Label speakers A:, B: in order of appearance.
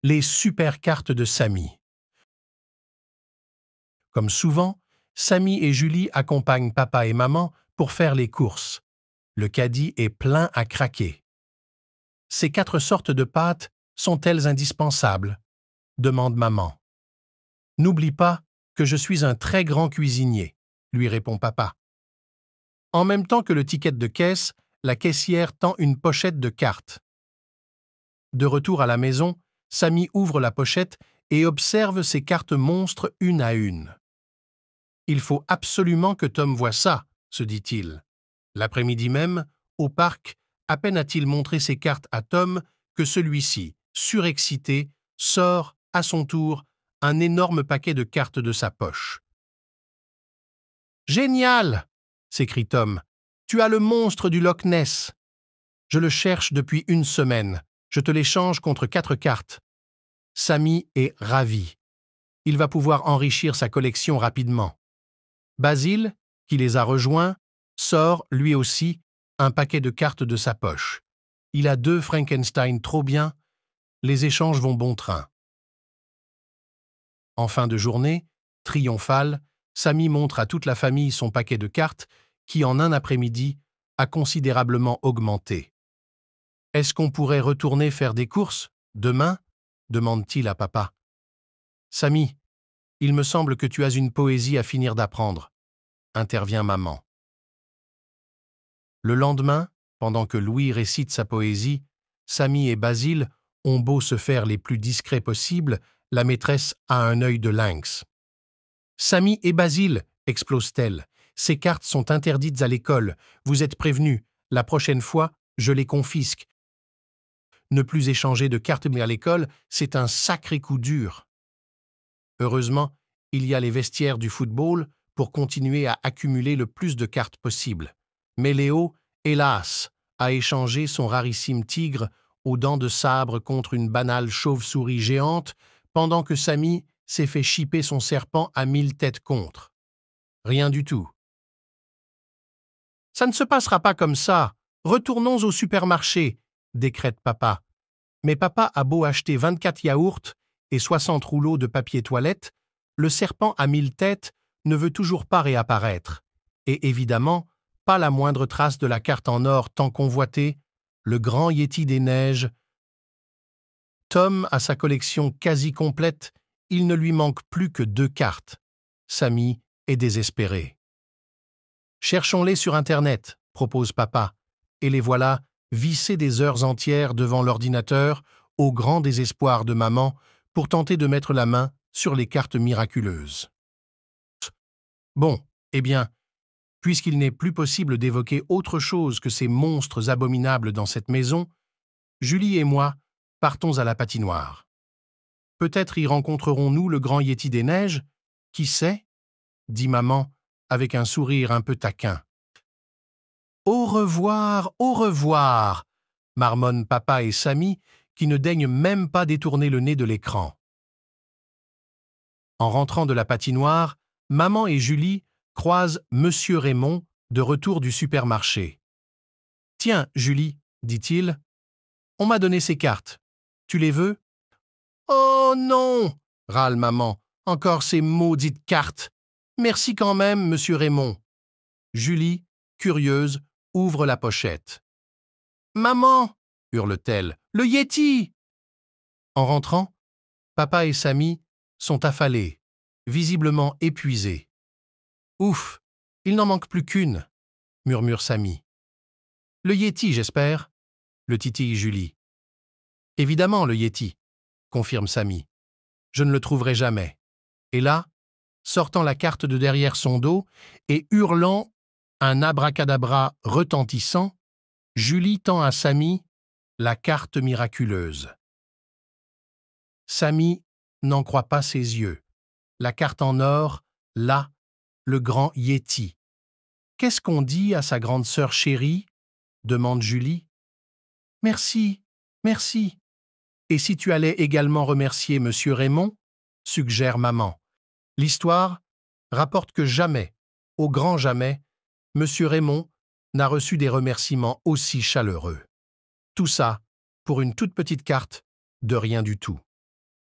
A: les super cartes de Samy. Comme souvent, Samy et Julie accompagnent papa et maman pour faire les courses. Le caddie est plein à craquer. Ces 4 sortes de pâtes sont-elles indispensables? Demande maman. N'oublie pas que je suis un très grand cuisinier, lui répond papa. En même temps que le ticket de caisse, la caissière tend une pochette de cartes. De retour à la maison, Samy ouvre la pochette et observe ses cartes monstres une à une. Il faut absolument que Tom voie ça, se dit-il. L'après-midi même, au parc, à peine a-t-il montré ses cartes à Tom que celui-ci, surexcité, sort, à son tour, un énorme paquet de cartes de sa poche. « Génial !» s'écrie Tom. « Tu as le monstre du Loch Ness. Je le cherche depuis une semaine. Je te l'échange contre 4 cartes. » Samy est ravi. Il va pouvoir enrichir sa collection rapidement. Basile, qui les a rejoints, sort, lui aussi, un paquet de cartes de sa poche. Il a 2 Frankenstein trop bien. Les échanges vont bon train. En fin de journée, triomphal, Samy montre à toute la famille son paquet de cartes qui, en un après-midi, a considérablement augmenté. « Est-ce qu'on pourrait retourner faire des courses, demain ?» demande-t-il à papa. « Samy, il me semble que tu as une poésie à finir d'apprendre, » intervient maman. Le lendemain, pendant que Louis récite sa poésie, Samy et Basile ont beau se faire les plus discrets possibles, la maîtresse a un œil de lynx. « Samy et Basile !» explose-t-elle. « Ces cartes sont interdites à l'école. Vous êtes prévenus. La prochaine fois, je les confisque. Ne plus échanger de cartes à l'école, c'est un sacré coup dur. » Heureusement, il y a les vestiaires du football pour continuer à accumuler le plus de cartes possible. Mais Léo, hélas, a échangé son rarissime tigre aux dents de sabre contre une banale chauve-souris géante, pendant que Samy s'est fait chipper son serpent à 1000 têtes contre. Rien du tout. « Ça ne se passera pas comme ça. Retournons au supermarché, » décrète papa. Mais papa a beau acheter 24 yaourts et 60 rouleaux de papier toilette, le serpent à 1000 têtes ne veut toujours pas réapparaître. Et évidemment, pas la moindre trace de la carte en or tant convoitée, le grand Yéti des neiges. Tom a sa collection quasi complète, il ne lui manque plus que 2 cartes. Samy est désespéré. « Cherchons-les sur Internet, » propose papa, et les voilà vissés des heures entières devant l'ordinateur, au grand désespoir de maman, pour tenter de mettre la main sur les cartes miraculeuses. Bon, eh bien, puisqu'il n'est plus possible d'évoquer autre chose que ces monstres abominables dans cette maison, Julie et moi partons à la patinoire. Peut-être y rencontrerons-nous le grand Yéti des neiges, qui sait, dit maman avec un sourire un peu taquin. Au revoir, marmonnent papa et Samy, qui ne daignent même pas détourner le nez de l'écran. En rentrant de la patinoire, maman et Julie croisent Monsieur Raymond de retour du supermarché. « Tiens, Julie, dit-il, on m'a donné ces cartes. Tu les veux ?»« Oh non !» râle maman. « Encore ces maudites cartes. Merci quand même, Monsieur Raymond. » Julie, curieuse, ouvre la pochette. « Maman !» hurle-t-elle. « Le Yéti !» En rentrant, papa et Samy sont affalés, visiblement épuisés. « Ouf, il n'en manque plus qu'une, » murmure Samy. « Le Yéti, j'espère ?» le titille Julie. « Évidemment, le Yéti, » confirme Samy. « Je ne le trouverai jamais. » Et là, sortant la carte de derrière son dos et hurlant un abracadabra retentissant, Julie tend à Samy la carte miraculeuse. Samy n'en croit pas ses yeux. La carte en or, là, le grand Yéti. « Qu'est-ce qu'on dit à sa grande sœur chérie ?» demande Julie. « Merci, merci. Et si tu allais également remercier Monsieur Raymond ?» suggère maman. L'histoire rapporte que jamais, au grand jamais, Monsieur Raymond n'a reçu des remerciements aussi chaleureux. Tout ça pour une toute petite carte de rien du tout.